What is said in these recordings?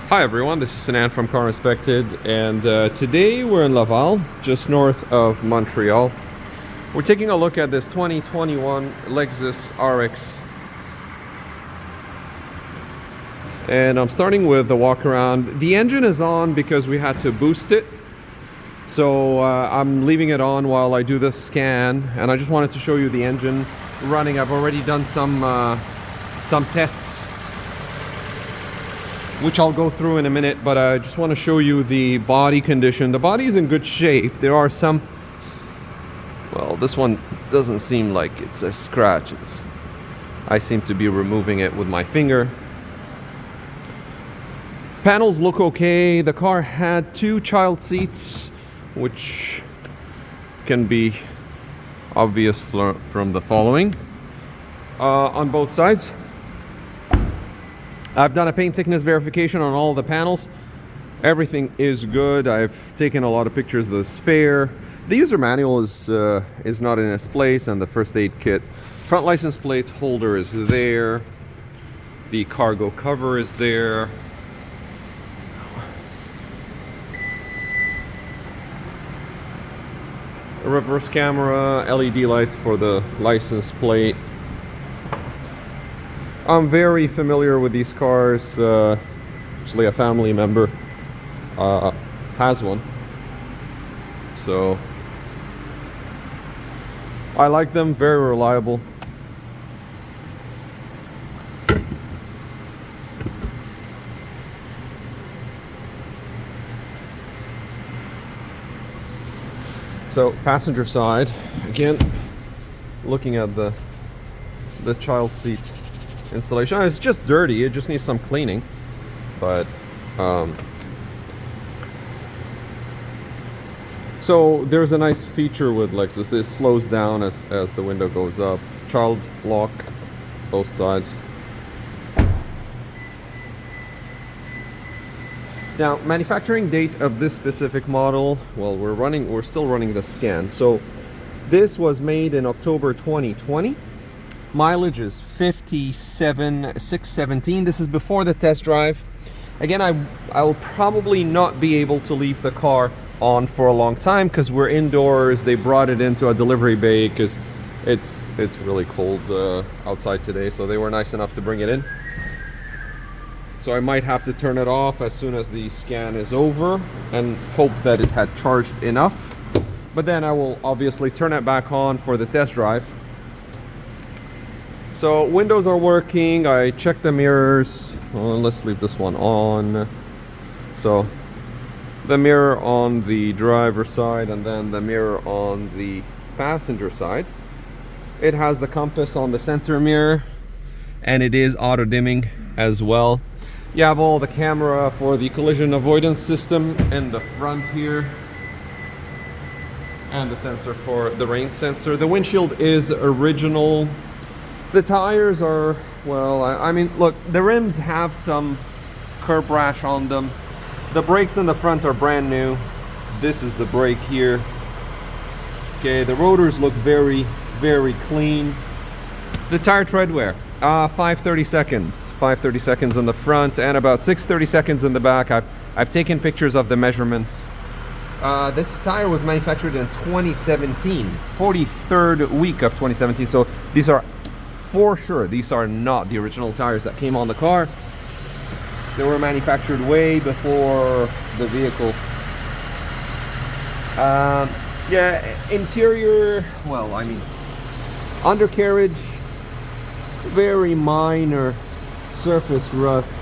Hi everyone, this is Sinan from CarInspected, and today we're in Laval, just north of Montreal. We're taking a look at this 2021 Lexus RX. And I'm starting with the walk around. The engine is on because we had to boost it. So I'm leaving it on while I do the scan, and I just wanted to show you the engine running. I've already done some tests, which I'll go through in a minute, but I just want to show you the body condition. The body is in good shape. There are some, well, this one doesn't seem like it's a scratch. I seem to be removing it with my finger. Panels look okay. The car had 2 child seats, which can be obvious from the following. On both sides. I've done a paint thickness verification on all the panels. Everything is good. I've taken a lot of pictures of the spare. The user manual is not in its place, and the first aid kit. Front license plate holder is there. The cargo cover is there. A reverse camera, LED lights for the license plate. I'm very familiar with these cars. Actually, a family member has one, so I like them. Very reliable. So passenger side, again, looking at the child seat installation. It's just dirty. It just needs some cleaning, but so there's a nice feature with Lexus. It slows down as the window goes up. Child lock, both sides. Now, manufacturing date of this specific model, well, we're still running the scan. So this was made in October 2020. Mileage is 57,617. This is before the test drive. Again, I'll probably not be able to leave the car on for a long time because we're indoors. They brought it into a delivery bay because it's really cold outside today, so they were nice enough to bring it in. So I might have to turn it off as soon as the scan is over and hope that it had charged enough. But then I will obviously turn it back on for the test drive. So windows are working. I checked the mirrors. Well, let's leave this one on. So the mirror on the driver's side and then the mirror on the passenger side. It has the compass on the center mirror, and it is auto dimming as well. You have all the camera for the collision avoidance system in the front here, and the sensor for the rain sensor. The windshield is original. The tires are, well, I mean, look, the rims have some curb rash on them. The brakes in the front are brand new. This is the brake here. Okay, the rotors look very, very clean. The tire tread wear, 530 seconds. 530 seconds in the front and about 630 seconds in the back. I've taken pictures of the measurements. This tire was manufactured in 2017, 43rd week of 2017. So these are, for sure, these are not the original tires that came on the car. They were manufactured way before the vehicle. Yeah, interior, well, I mean, undercarriage, very minor surface rust.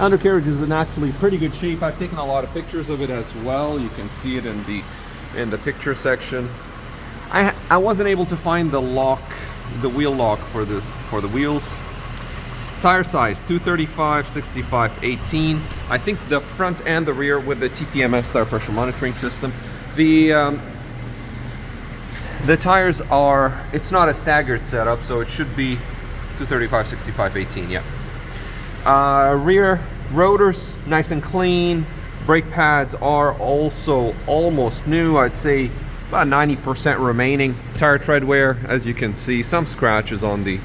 Undercarriage is in actually pretty good shape. I've taken a lot of pictures of it as well. You can see it in the picture section. I wasn't able to find the lock, the wheel lock for the wheels. Tire size 235, 65, 18. I think the front and the rear with the TPMS tire pressure monitoring system. The tires are, it's not a staggered setup, so it should be 235, 65, 18, yeah. Rear rotors nice and clean. Brake pads are also almost new. I'd say about 90% remaining. Tire tread wear, as you can see, some scratches on the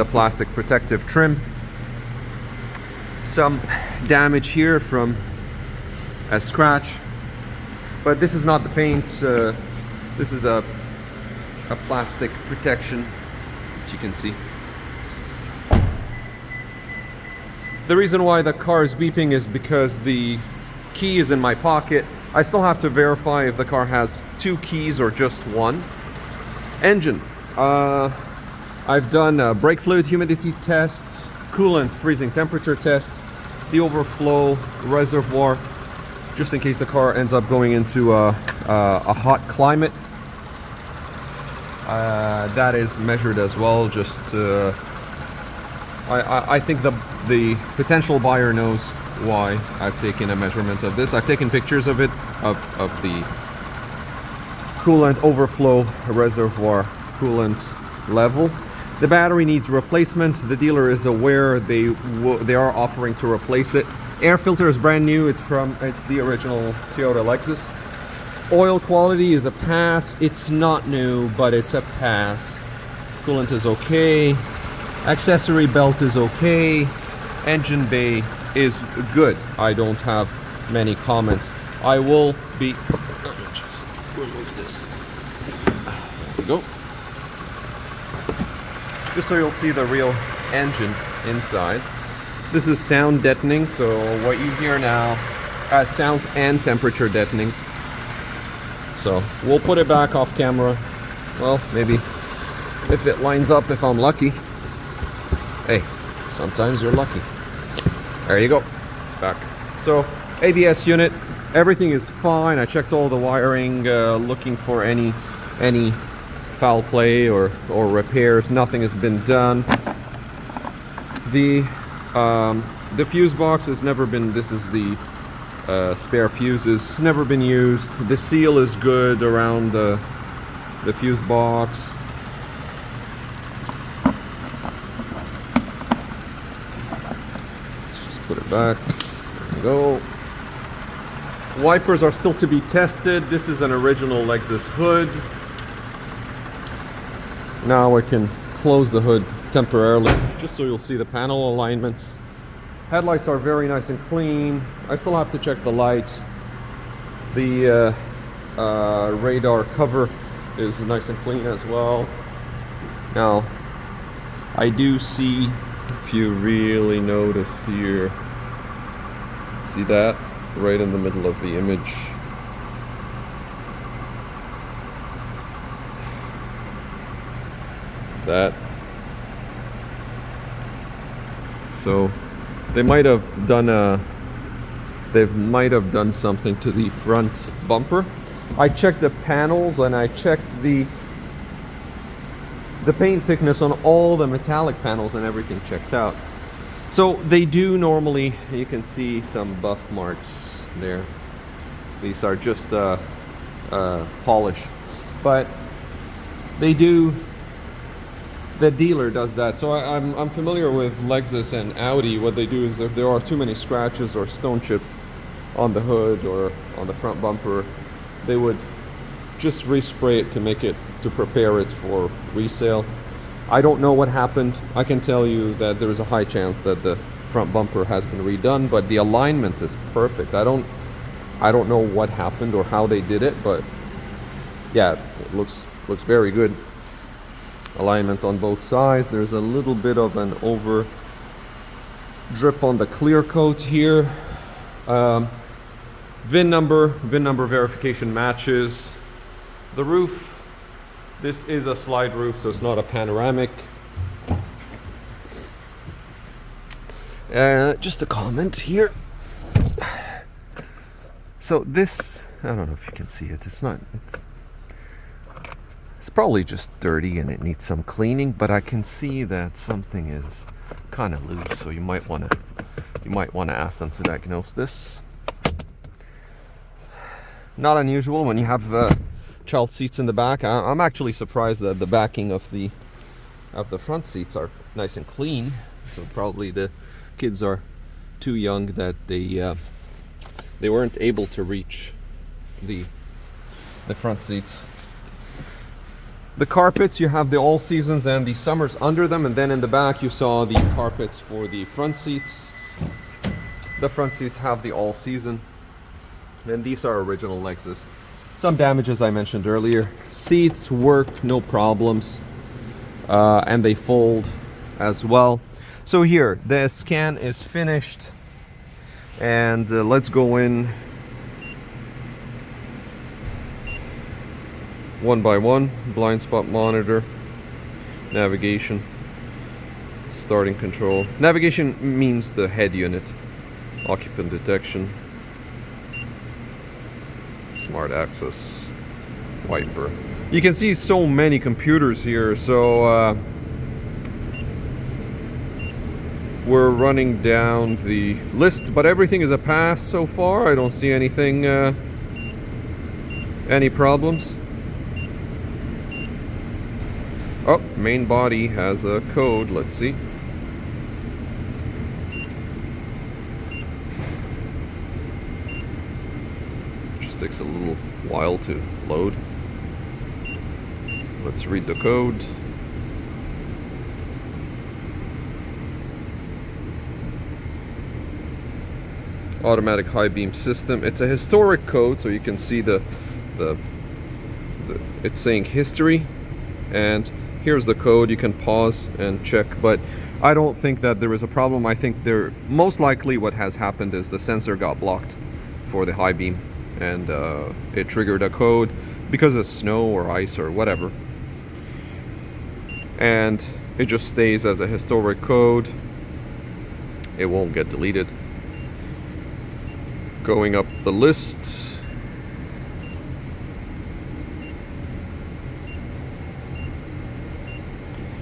plastic protective trim. some damage here from a scratch, but this is not the paint. This is a plastic protection, which you can see. The reason why the car is beeping is because the key is in my pocket. I still have to verify if the car has 2 keys or just 1. Engine. I've done a brake fluid humidity test, coolant freezing temperature test, the overflow reservoir, just in case the car ends up going into a hot climate. That is measured as well. Just I think the potential buyer knows why I've taken a measurement of this. I've taken pictures of it, of the coolant overflow reservoir coolant level. The battery needs replacement. The dealer is aware. They are offering to replace it. Air filter is brand new. It's the original Toyota Lexus. Oil quality is a pass. It's not new, but it's a pass. Coolant is okay. Accessory belt is okay. Engine bay is good. I don't have many comments. I will be... Let me just remove this. There we go. Just so you'll see the real engine inside. This is sound deadening, so what you hear now, sound and temperature deadening. So we'll put it back off camera. Well, maybe if it lines up, if I'm lucky. Hey, sometimes you're lucky. There you go. It's back. So ABS unit, everything is fine. I checked all the wiring, looking for any foul play or repairs. Nothing has been done. The fuse box has never been. This is the spare fuses. Never been used. The seal is good around the fuse box. Let's just put it back. There we go. Wipers are still to be tested. This is an original Lexus hood. Now I can close the hood temporarily, just so you'll see the panel alignments. Headlights are very nice and clean. I still have to check the lights. The radar cover is nice and clean as well. Now, I do see, if you really notice here, see that? Right in the middle of the image. That. So they might have done something to the front bumper. I checked the panels and I checked the paint thickness on all the metallic panels and everything checked out. So they do normally, you can see some buff marks there. These are just polish, but they do. The dealer does that. So I'm familiar with Lexus and Audi. What they do is if there are too many scratches or stone chips on the hood or on the front bumper, they would just respray it to prepare it for resale. I don't know what happened. I can tell you that there is a high chance that the front bumper has been redone, but the alignment is perfect. I don't know what happened or how they did it, but yeah, it looks very good. Alignment on both sides. There's a little bit of an over drip on the clear coat here. VIN number verification matches. The roof, this is a slide roof, so it's not a panoramic. Just a comment here. So this, I don't know if you can see it. It's probably just dirty and it needs some cleaning, but I can see that something is kind of loose, so you might want to ask them to diagnose this. Not unusual when you have child seats in the back. I'm actually surprised that the backing of the front seats are nice and clean. So probably the kids are too young that they weren't able to reach the front seats. The carpets, you have the all seasons and the summers under them, and then in the back you saw the carpets for the front seats. The front seats have the all season, and these are original Lexus. Some damages I mentioned earlier. Seats work, no problems, and they fold as well. So here, the scan is finished, and let's go in one by one. Blind spot monitor, navigation, starting control. Navigation means the head unit, occupant detection, smart access, wiper. You can see so many computers here, so we're running down the list, but everything is a pass so far. I don't see anything, any problems. Oh, main body has a code. Let's see. Just takes a little while to load. Let's read the code. Automatic high beam system. It's a historic code, so you can see the it's saying history, and here's the code. You can pause and check, but I don't think that there is a problem. I think there most likely what has happened is the sensor got blocked for the high beam, and it triggered a code because of snow or ice or whatever, and it just stays as a historic code. It won't get deleted. Going up the list,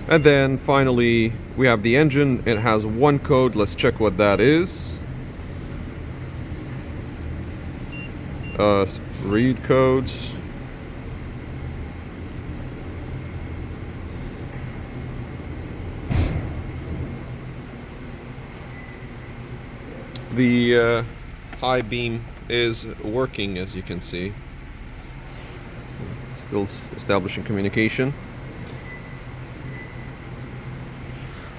and then finally we have the engine. It has one code. Let's check what that is. Read codes. The high beam is working, as you can see. Still establishing communication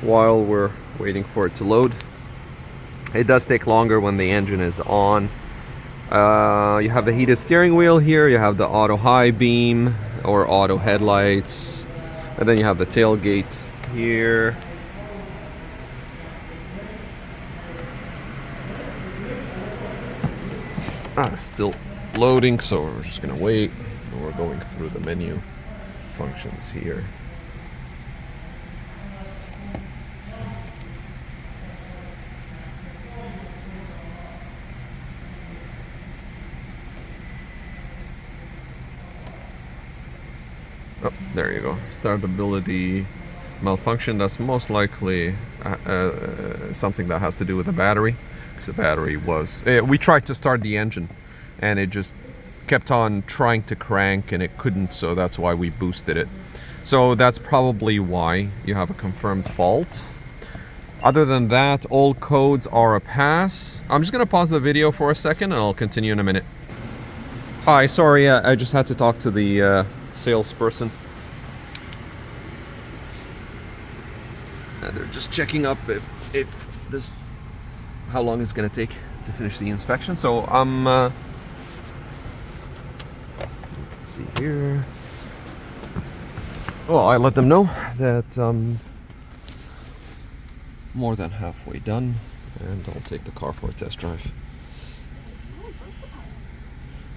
while we're waiting for it to load. It does take longer when the engine is on. You have the heated steering wheel here, you have the auto high beam or auto headlights, and then you have the tailgate here. Still loading, so we're just gonna wait. We're going through the menu functions here. Oh, there you go. Startability malfunction. That's most likely something that has to do with the battery. The battery was we tried to start the engine and it just kept on trying to crank and it couldn't, so that's why we boosted it. So that's probably why you have a confirmed fault. Other than that, all codes are a pass. I'm just gonna pause the video for a second and I'll continue in a minute. Hi, sorry, I just had to talk to the salesperson. They're just checking up if this, how long it's going to take to finish the inspection. So you can see here. Well, I let them know that more than halfway done, and I'll take the car for a test drive.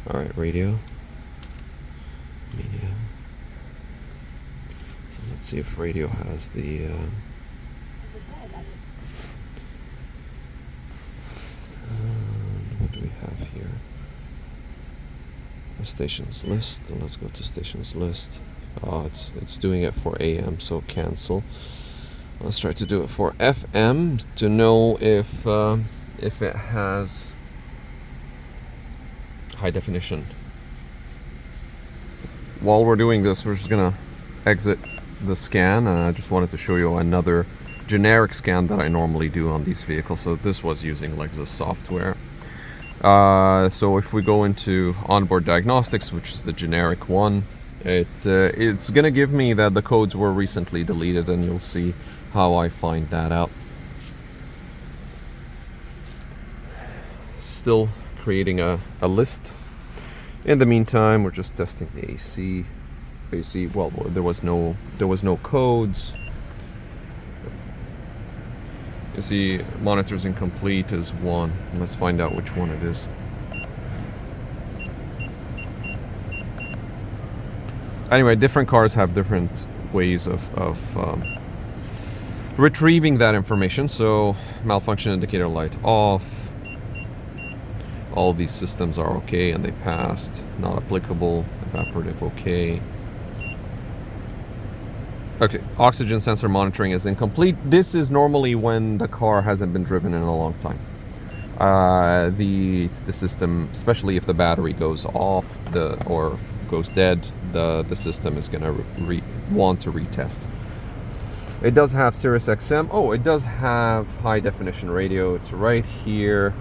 All right, radio, media. So let's see if radio has the what do we have here? The stations list. Let's go to stations list. Oh, it's doing it for AM, so cancel. Let's try to do it for FM to know if it has high definition. While we're doing this, we're just gonna exit the scan, and I just wanted to show you another generic scan that I normally do on these vehicles. So this was using Lexus software. So if we go into onboard diagnostics, which is the generic one, it's gonna give me that the codes were recently deleted, and you'll see how I find that out. still creating a list. In the meantime, we're just testing the AC. Well, there was no codes. You see, monitors incomplete is one. Let's find out which one it is. Anyway, different cars have different ways of retrieving that information. So, malfunction indicator light off. All these systems are okay and they passed. Not applicable. Evaporative okay. Okay, oxygen sensor monitoring is incomplete. This is normally when the car hasn't been driven in a long time. The system, especially if the battery goes off or goes dead, the system is gonna want to retest. It does have Sirius XM. Oh, it does have high definition radio. It's right here.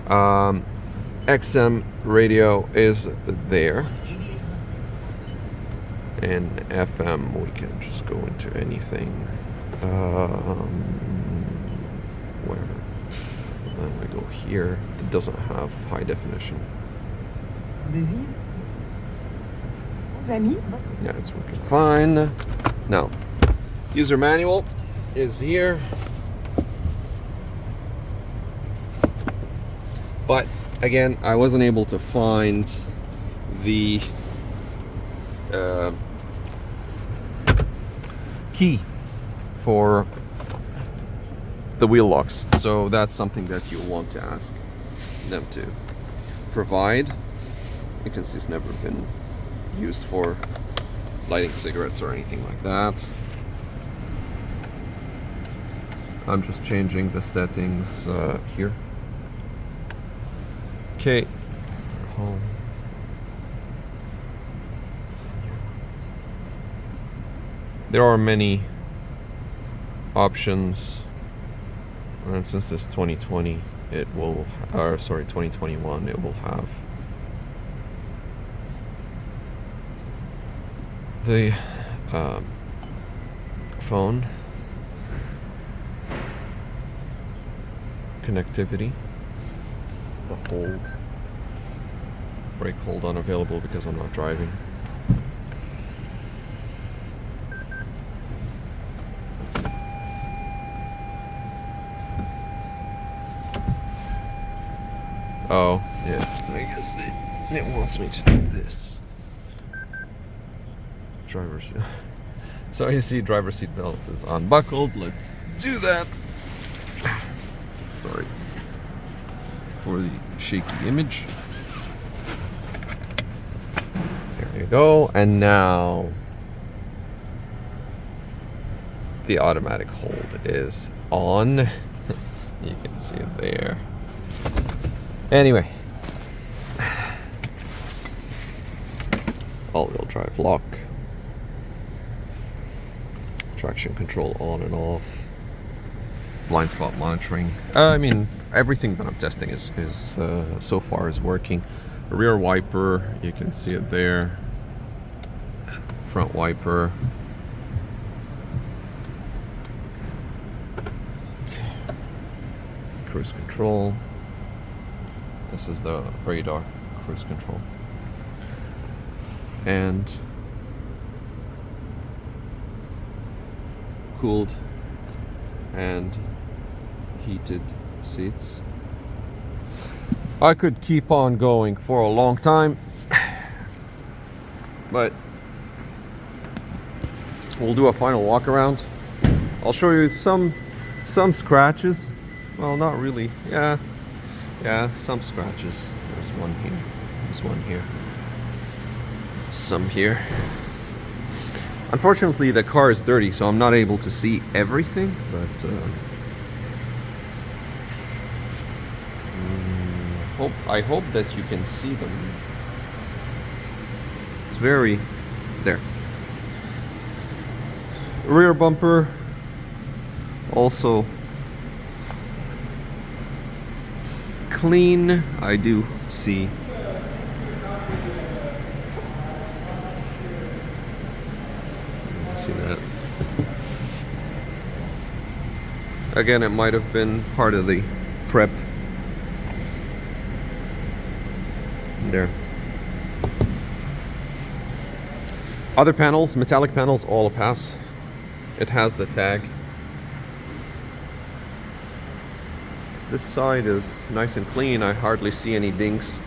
XM radio is there. And FM, we can just go into anything. Whatever. And then we go here. It doesn't have high definition. Yeah, it's working fine. Now, user manual is here. But again, I wasn't able to find the key for the wheel locks, so that's something that you'll want to ask them to provide, because it's never been used for lighting cigarettes or anything like that. I'm just changing the settings here. Okay, home. There are many options, and since it's 2020, it will, or sorry, 2021, it will have the phone connectivity, the hold, brake hold unavailable because I'm not driving. Oh, yeah, I guess it wants me to do this. Driver's. So you see, driver's seat belt is unbuckled. Let's do that. Sorry for the shaky image. There you go. And now the automatic hold is on. You can see it there. Anyway, all-wheel drive lock, traction control on and off, blind spot monitoring. I mean, everything that I'm testing is so far is working. Rear wiper, you can see it there. Front wiper. Cruise control. This is the radar cruise control. And cooled and heated seats. I could keep on going for a long time, but we'll do a final walk around. I'll show you some scratches. Well, not really. Yeah, some scratches. There's one here. There's one here. Some here. Unfortunately, the car is dirty, so I'm not able to see everything, but I hope that you can see them. It's very there. Rear bumper also clean. I do see that. Again, it might have been part of the prep There. Other panels, metallic panels, all a pass. It has the tag. This side is nice and clean. I hardly see any dings.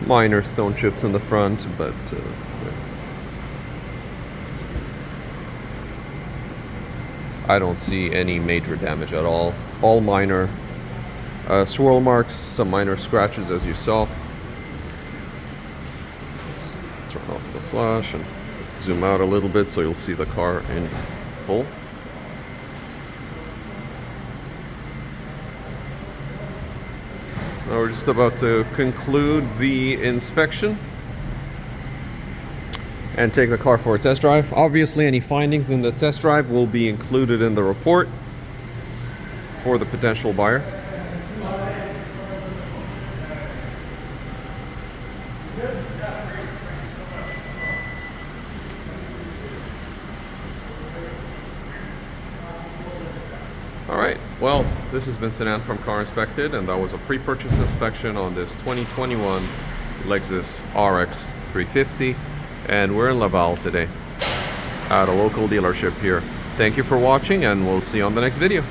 Minor stone chips in the front, but I don't see any major damage at all. All minor swirl marks, some minor scratches as you saw. Let's turn off the flash and zoom out a little bit so you'll see the car in full. Now we're just about to conclude the inspection and take the car for a test drive. Obviously, any findings in the test drive will be included in the report for the potential buyer. Alright, well, this has been Sinan from CarInspected, and that was a pre-purchase inspection on this 2021 Lexus RX350, and we're in Laval today at a local dealership here. Thank you for watching, and we'll see you on the next video.